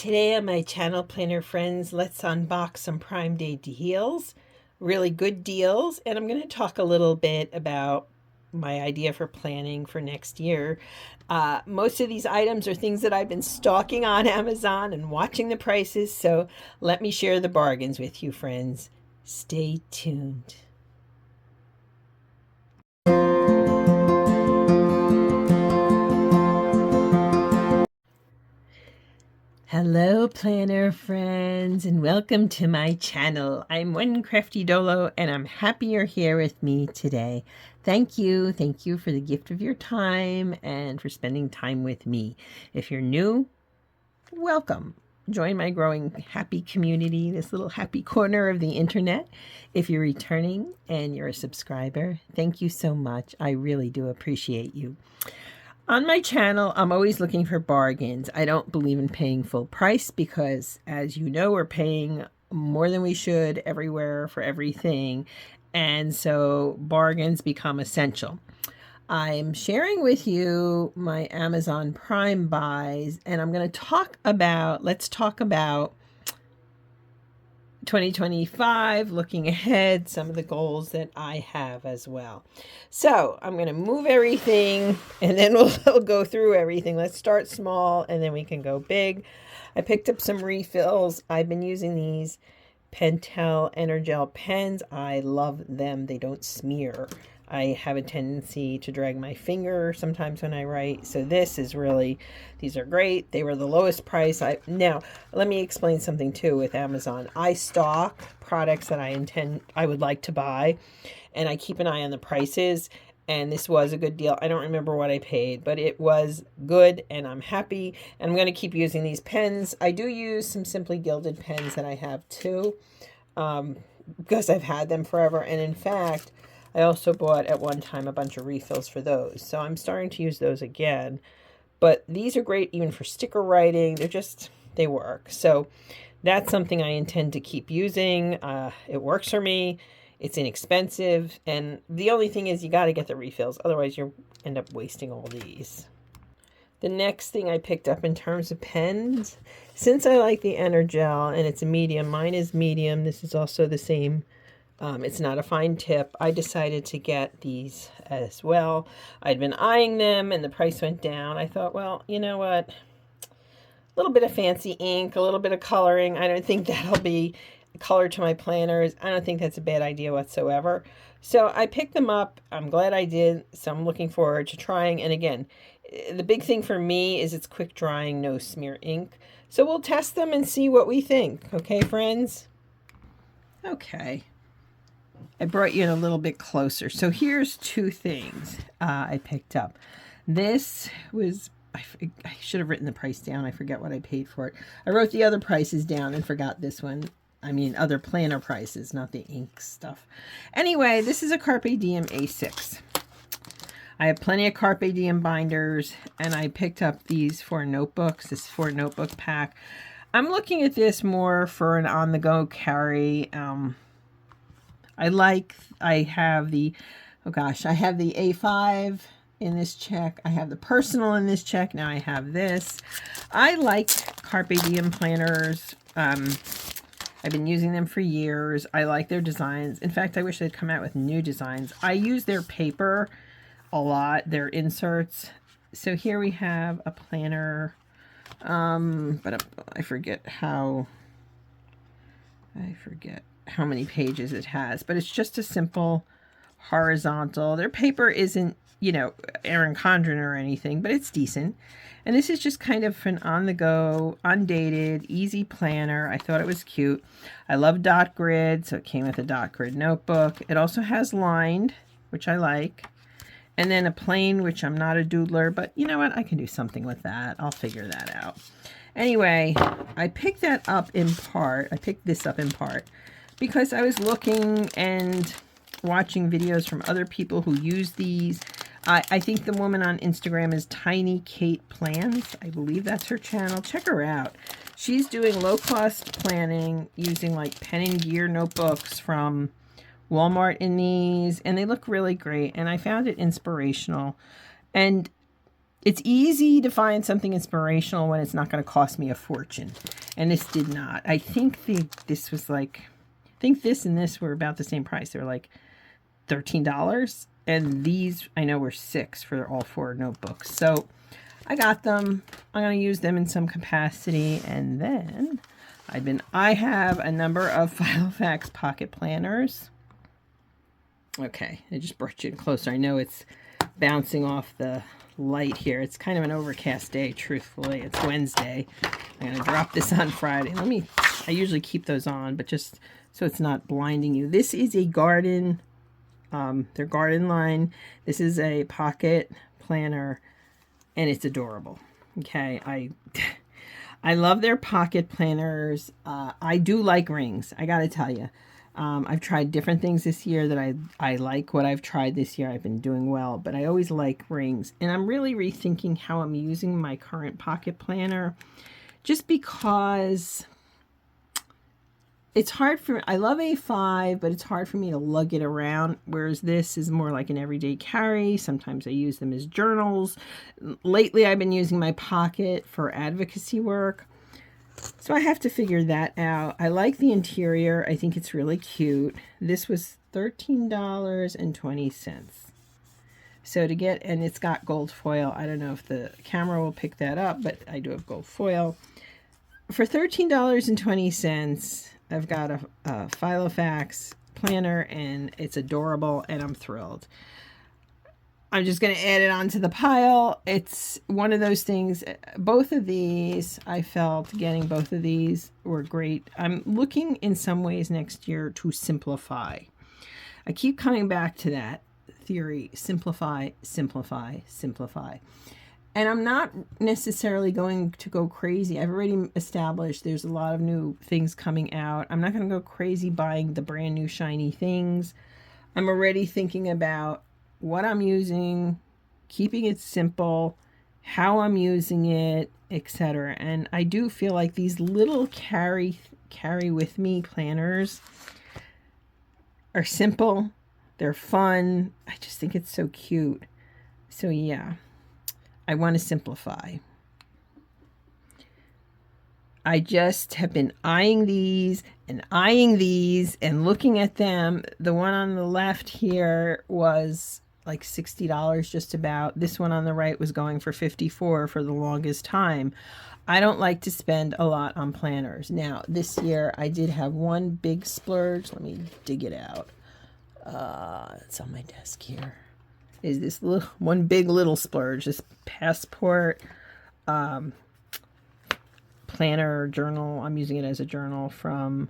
Today on my channel, Planner Friends, let's unbox some Prime Day deals, really good deals, and I'm going to talk a little bit about my idea for planning for next year. Most of these items are things that I've been stalking on Amazon and watching the prices, so let me share the bargains with you, friends. Stay tuned. Hello, planner friends, and welcome to my channel. I'm One Crafty Dolo, and I'm happy you're here with me today. Thank you for the gift of your time and for spending time with me. If you're new, welcome. Join my growing happy community, this little happy corner of the internet. If you're returning and you're a subscriber, thank you so much. I really do appreciate you. On my channel, I'm always looking for bargains. I don't believe in paying full price because, as you know, we're paying more than we should everywhere for everything. And so bargains become essential. I'm sharing with you my Amazon Prime buys, and I'm going to let's talk about 2025, looking ahead, some of the goals that I have as well. So I'm going to move everything and then we'll go through everything. Let's start small and then we can go big. I picked up some refills. I've been using these Pentel Energel pens. I love them. They don't smear. I have a tendency to drag my finger sometimes when I write. So these are great. They were the lowest price. Now, let me explain something too with Amazon. I stock products that I would like to buy, and I keep an eye on the prices. And this was a good deal. I don't remember what I paid, but it was good and I'm happy. And I'm going to keep using these pens. I do use some Simply Gilded pens that I have too, because I've had them forever. And in fact, I also bought at one time a bunch of refills for those. So I'm starting to use those again. But these are great even for sticker writing. They work. So that's something I intend to keep using. It works for me. It's inexpensive. And the only thing is you got to get the refills. Otherwise, you'll end up wasting all these. The next thing I picked up in terms of pens, since I like the Energel and it's a medium, mine is medium. This is also the same. It's not a fine tip. I decided to get these as well. I'd been eyeing them and the price went down. I thought, well, you know what? A little bit of fancy ink, a little bit of coloring. I don't think that'll be color to my planners. I don't think that's a bad idea whatsoever. So I picked them up. I'm glad I did. So I'm looking forward to trying. And again, the big thing for me is it's quick drying, no smear ink. So we'll test them and see what we think. Okay, friends? Okay. I brought you in a little bit closer. So here's two things I picked up. This was, I should have written the price down. I forget what I paid for it. I wrote the other prices down and forgot this one. I mean, other planner prices, not the ink stuff. Anyway, this is a Carpe Diem A6. I have plenty of Carpe Diem binders, and I picked up these 4 notebooks, this 4 notebook pack. I'm looking at this more for an on-the-go carry. I have the A5 in this check. I have the personal in this check. Now I have this. I like Carpe Diem planners. I've been using them for years. I like their designs. In fact, I wish they'd come out with new designs. I use their paper a lot, their inserts. So here we have a planner, but I forget how many pages it has, but it's just a simple horizontal. Their paper isn't, Erin Condren or anything, but it's decent. And this is just kind of an on-the-go, undated, easy planner. I thought it was cute. I love dot grid, so it came with a dot grid notebook. It also has lined, which I like. And then a plain, which I'm not a doodler, but you know what? I can do something with that. I'll figure that out. Anyway, I picked this up in part because I was looking and watching videos from other people who use these. I think the woman on Instagram is Tiny Kate Plans. I believe that's her channel. Check her out. She's doing low-cost planning using like pen and gear notebooks from Walmart in these, and they look really great, and I found it inspirational. And it's easy to find something inspirational when it's not going to cost me a fortune. And this did not. I think this was like, I think this and this were about the same price. They were like $13. And these, I know, were $6 for all 4 notebooks. So I got them. I'm going to use them in some capacity. And then I have a number of Filofax pocket planners. Okay, I just brought you closer. I know it's bouncing off the light here. It's kind of an overcast day, truthfully. It's Wednesday. I'm going to drop this on Friday. I usually keep those on, but just so it's not blinding you. This is a garden, their garden line. This is a pocket planner, and it's adorable. Okay, I love their pocket planners. I do like rings, I got to tell you. I've tried different things this year that I like what I've tried this year. I've been doing well, but I always like rings. And I'm really rethinking how I'm using my current pocket planner, just because it's hard for me. I love A5, but it's hard for me to lug it around, whereas this is more like an everyday carry. Sometimes I use them as journals. Lately, I've been using my pocket for advocacy work. So I have to figure that out. I like the interior. I think it's really cute. This was $13.20. So to get, and it's got gold foil. I don't know if the camera will pick that up, but I do have gold foil. For $13.20, I've got a Filofax planner, and it's adorable, and I'm thrilled. I'm just going to add it onto the pile. It's one of those things. Both of these, I felt getting both of these were great. I'm looking in some ways next year to simplify. I keep coming back to that theory. Simplify, simplify, simplify. And I'm not necessarily going to go crazy. I've already established there's a lot of new things coming out. I'm not going to go crazy buying the brand new shiny things. I'm already thinking about what I'm using, keeping it simple, how I'm using it, etc. And I do feel like these little carry with me planners are simple, they're fun. I just think it's so cute. So yeah, I want to simplify. I just have been eyeing these and looking at them. The one on the left here was like $60 just about. This one on the right was going for $54 for the longest time. I don't like to spend a lot on planners. Now, this year I did have one big splurge. Let me dig it out. It's on my desk here. Is this one big little splurge, this Passport planner journal. I'm using it as a journal from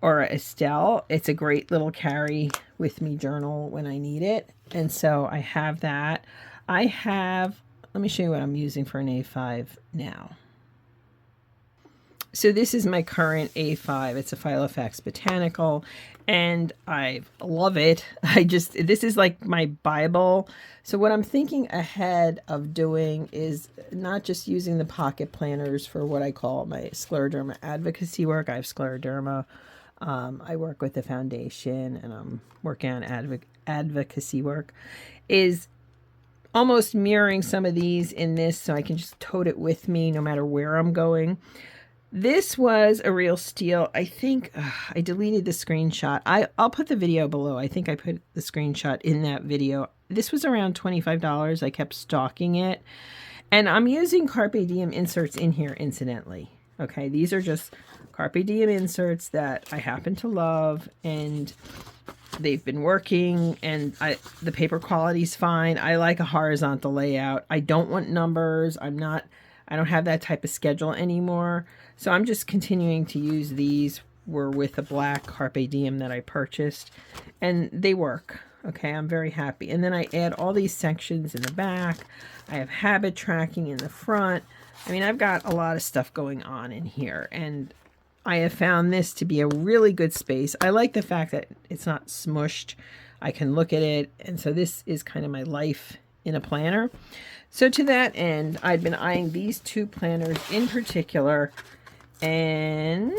Estelle. It's a great little carry with me journal when I need it. And so I have that. Let me show you what I'm using for an A5 now. So this is my current A5. It's a Filofax Botanical, and I love it. This is like my Bible. So what I'm thinking ahead of doing is not just using the pocket planners for what I call my scleroderma advocacy work. I have scleroderma. I work with the foundation, and I'm working on advocacy work, is almost mirroring some of these in this so I can just tote it with me no matter where I'm going. This was a real steal. I think I deleted the screenshot. I'll put the video below. I think I put the screenshot in that video. This was around $25. I kept stalking it. And I'm using Carpe Diem inserts in here, incidentally. Okay, these are just Carpe Diem inserts that I happen to love, and they've been working, and the paper quality's fine. I like a horizontal layout. I don't want numbers. I don't have that type of schedule anymore. So I'm just continuing to use these. Were with a black Carpe Diem that I purchased, and they work. Okay, I'm very happy. And then I add all these sections in the back. I have habit tracking in the front. I mean, I've got a lot of stuff going on in here, and I have found this to be a really good space. I like the fact that it's not smushed. I can look at it, and so this is kind of my life in a planner. So to that end, I've been eyeing these two planners in particular, and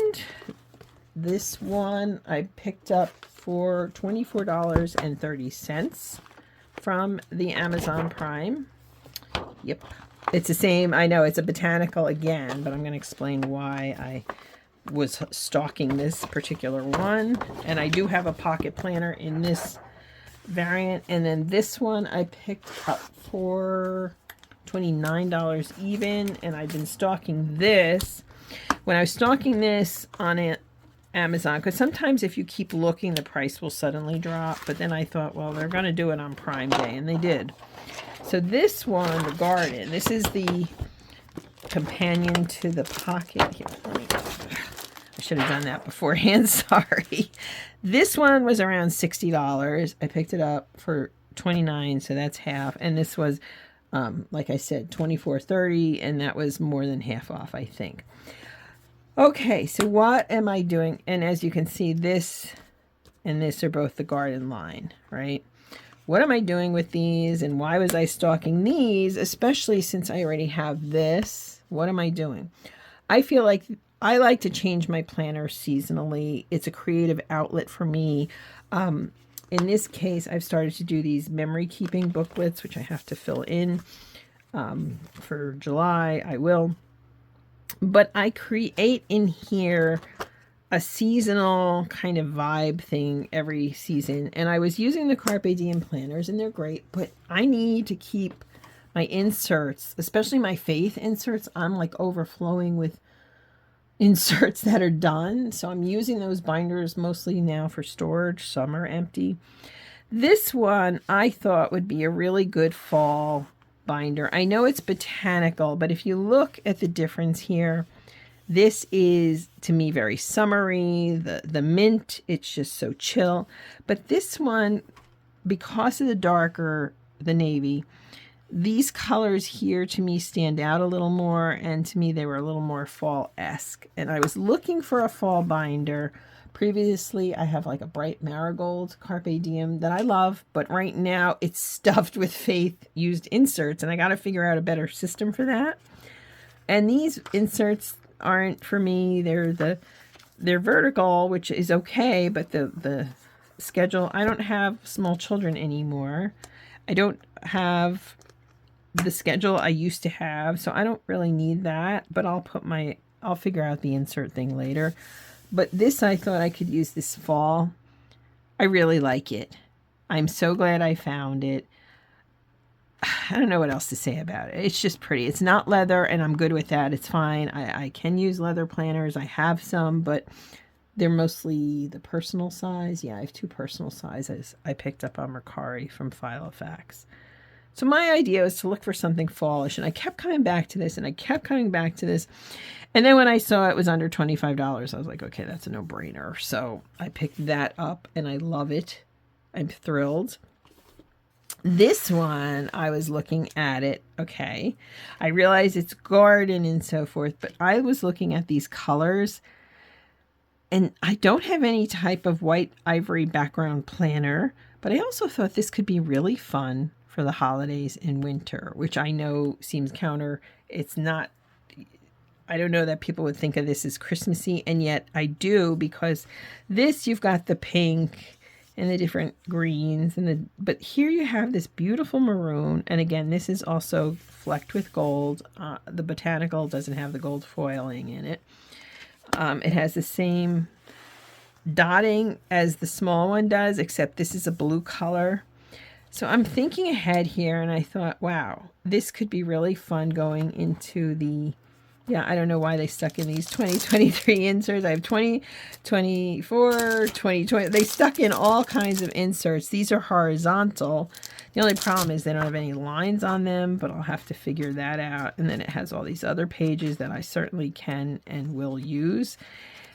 this one I picked up for $24.30 from the Amazon Prime. Yep. It's the same. I know it's a botanical again, but I'm going to explain why I was stalking this particular one. And I do have a pocket planner in this variant. And then this one I picked up for $29 even. And I've been stalking this. When I was stalking this on Amazon, because sometimes if you keep looking, the price will suddenly drop. But then I thought, well, they're going to do it on Prime Day. And they did. So this one, the garden, this is the companion to the pocket. Here, I should have done that beforehand. Sorry. This one was around $60. I picked it up for $29, so that's half. And this was, like I said, $24.30, and that was more than half off, I think. Okay, so what am I doing? And as you can see, this and this are both the garden line, right? What am I doing with these, and why was I stalking these, especially since I already have this? What am I doing? I feel like I like to change my planner seasonally. It's a creative outlet for me. In this case, I've started to do these memory keeping booklets, which I have to fill in for July. I will. But I create in here a seasonal kind of vibe thing every season. And I was using the Carpe Diem planners, and they're great, but I need to keep my inserts, especially my faith inserts. I'm like overflowing with inserts that are done. So I'm using those binders mostly now for storage. Some are empty. This one I thought would be a really good fall binder. I know it's botanical, but if you look at the difference here, this is, to me, very summery. The mint, it's just so chill. But this one, because of the darker, the navy, these colors here to me stand out a little more. And to me, they were a little more fall-esque. And I was looking for a fall binder. Previously, I have like a bright marigold Carpe Diem that I love. But right now, it's stuffed with Faith used inserts. And I got to figure out a better system for that. And these inserts aren't for me. They're vertical, which is okay, but the schedule, I don't have small children anymore. I don't have the schedule I used to have, so I don't really need that, but I'll figure out the insert thing later. But this, I thought I could use this fall. I really like it. I'm so glad I found it. I don't know what else to say about it. It's just pretty. It's not leather, and I'm good with that. It's fine. I can use leather planners. I have some, but they're mostly the personal size. Yeah, I have 2 personal sizes I picked up on Mercari from Filofax. So my idea was to look for something fallish, and I kept coming back to this, and I kept coming back to this. And then when I saw it was under $25, I was like, okay, that's a no-brainer. So I picked that up, and I love it. I'm thrilled. This one, I was looking at it, okay. I realize it's garden and so forth, but I was looking at these colors, and I don't have any type of white ivory background planner, but I also thought this could be really fun for the holidays and winter, which I know seems counter. It's not, I don't know that people would think of this as Christmassy, and yet I do, because this, you've got the pink and the different greens, but here you have this beautiful maroon, and again, this is also flecked with gold. The botanical doesn't have the gold foiling in it. It has the same dotting as the small one does, except this is a blue color. So I'm thinking ahead here, and I thought, wow, this could be really fun going into the, yeah, I don't know why they stuck in these 2023 inserts. I have 2024, 2020. They stuck in all kinds of inserts. These are horizontal. The only problem is they don't have any lines on them, but I'll have to figure that out. And then it has all these other pages that I certainly can and will use.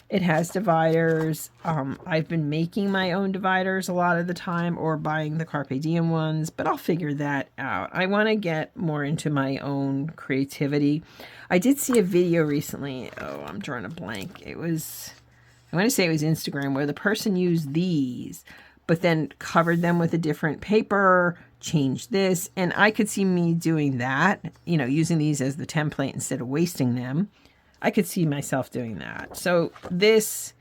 It has dividers. I've been making my own dividers a lot of the time, or buying the Carpe Diem ones, but I'll figure that out. I want to get more into my own creativity. I did see a video recently. Oh, I'm drawing a blank. I want to say it was Instagram, where the person used these, but then covered them with a different paper, changed this, and I could see me doing that, using these as the template instead of wasting them. I could see myself doing that. So this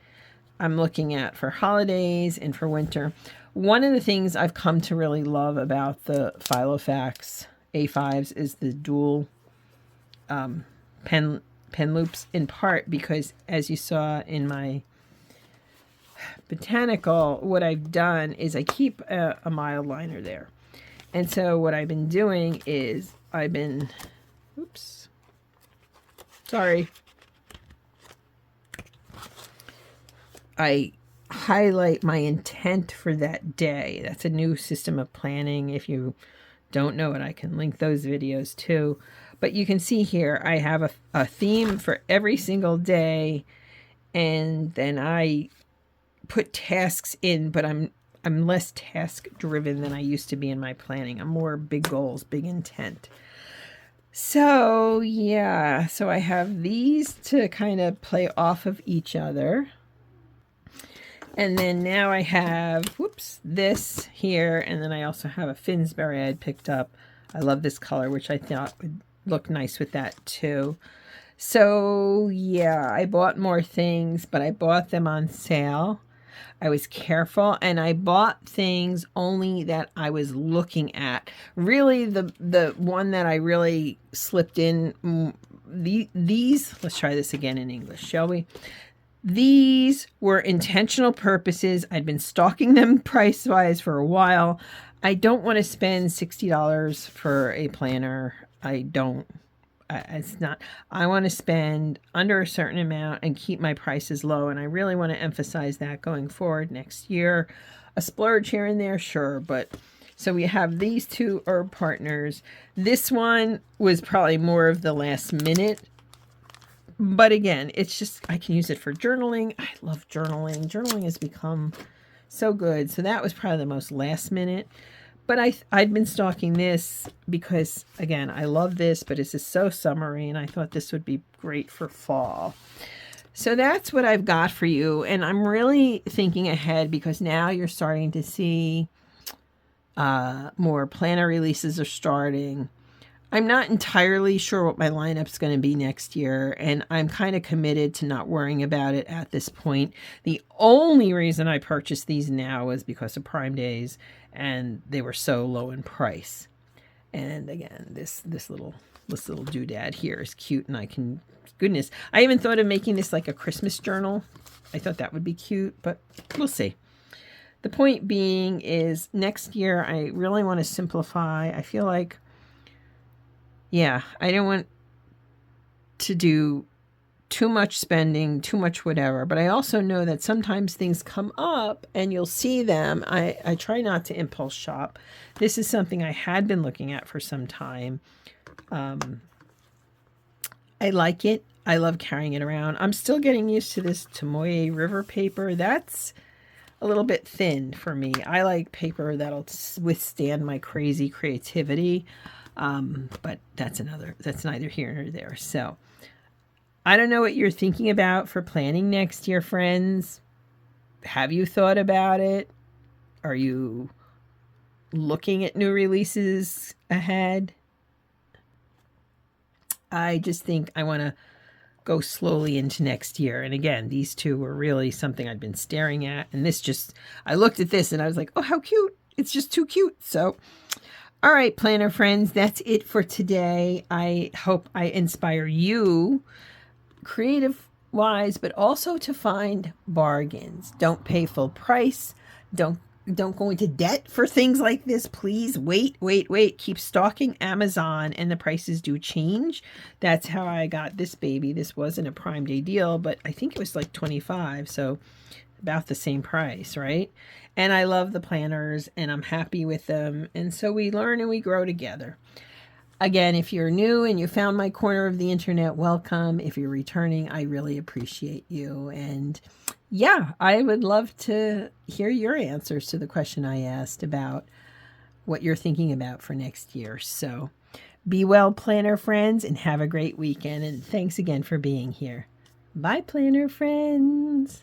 I'm looking at for holidays and for winter. One of the things I've come to really love about the Filofax A5s is the dual pen loops, in part because, as you saw in my botanical, what I've done is I keep a mild liner there. And so what I've been doing is oops, sorry. I highlight my intent for that day. That's a new system of planning. If you don't know it, I can link those videos too. But you can see here, I have a theme for every single day, and then I put tasks in, but I'm less task driven than I used to be in my planning. I'm more big goals, big intent. So yeah, so I have these to kind of play off of each other. And then now I have, whoops, this here. And then I also have a Finsbury I had picked up. I love this color, which I thought would look nice with that too. So yeah, I bought more things, but I bought them on sale. I was careful, and I bought things only that I was looking at. Really, the one that I really slipped in, these, let's try this again in English, shall we? These were intentional purposes. I'd been stalking them price-wise for a while. I don't want to spend $60 for a planner. I don't. It's not. I want to spend under a certain amount and keep my prices low, and I really want to emphasize that going forward next year. A splurge here and there, sure, but so we have these two herb partners. This one was probably more of the last minute, but again, it's just, I can use it for journaling. I love journaling. Journaling has become so good. So that was probably the most last minute. But I'd been stalking this because, again, I love this, but it's just so summery, and I thought this would be great for fall. So that's what I've got for you, and I'm really thinking ahead because now you're starting to see more planner releases are starting. I'm not entirely sure what my lineup's going to be next year, and I'm kind of committed to not worrying about it at this point. The only reason I purchased these now was because of Prime Days, and they were so low in price. And again, this little doodad here is cute, and I can, goodness, I even thought of making this like a Christmas journal. I thought that would be cute, but we'll see. The point being is next year I really want to simplify. I feel like, yeah, I don't want to do too much spending, too much whatever, but I also know that sometimes things come up and you'll see them. I try not to impulse shop. This is something I had been looking at for some time. I like it. I love carrying it around. I'm still getting used to this Tomoe River paper. That's a little bit thin for me. I like paper that'll withstand my crazy creativity. But that's neither here nor there. So I don't know what you're thinking about for planning next year, friends. Have you thought about it? Are you looking at new releases ahead? I just think I want to go slowly into next year. And again, these two were really something I'd been staring at. And this just, I looked at this and I was like, oh, how cute. It's just too cute. So all right, planner friends, that's it for today. I hope I inspire you creative-wise, but also to find bargains. Don't pay full price. Don't go into debt for things like this. Please wait. Keep stalking Amazon, and the prices do change. That's how I got this baby. This wasn't a Prime Day deal, but I think it was like $25, so about the same price, right? And I love the planners, and I'm happy with them. And so we learn and we grow together. Again, if you're new and you found my corner of the internet, welcome. If you're returning, I really appreciate you. And yeah, I would love to hear your answers to the question I asked about what you're thinking about for next year. So be well, planner friends, and have a great weekend. And thanks again for being here. Bye, planner friends.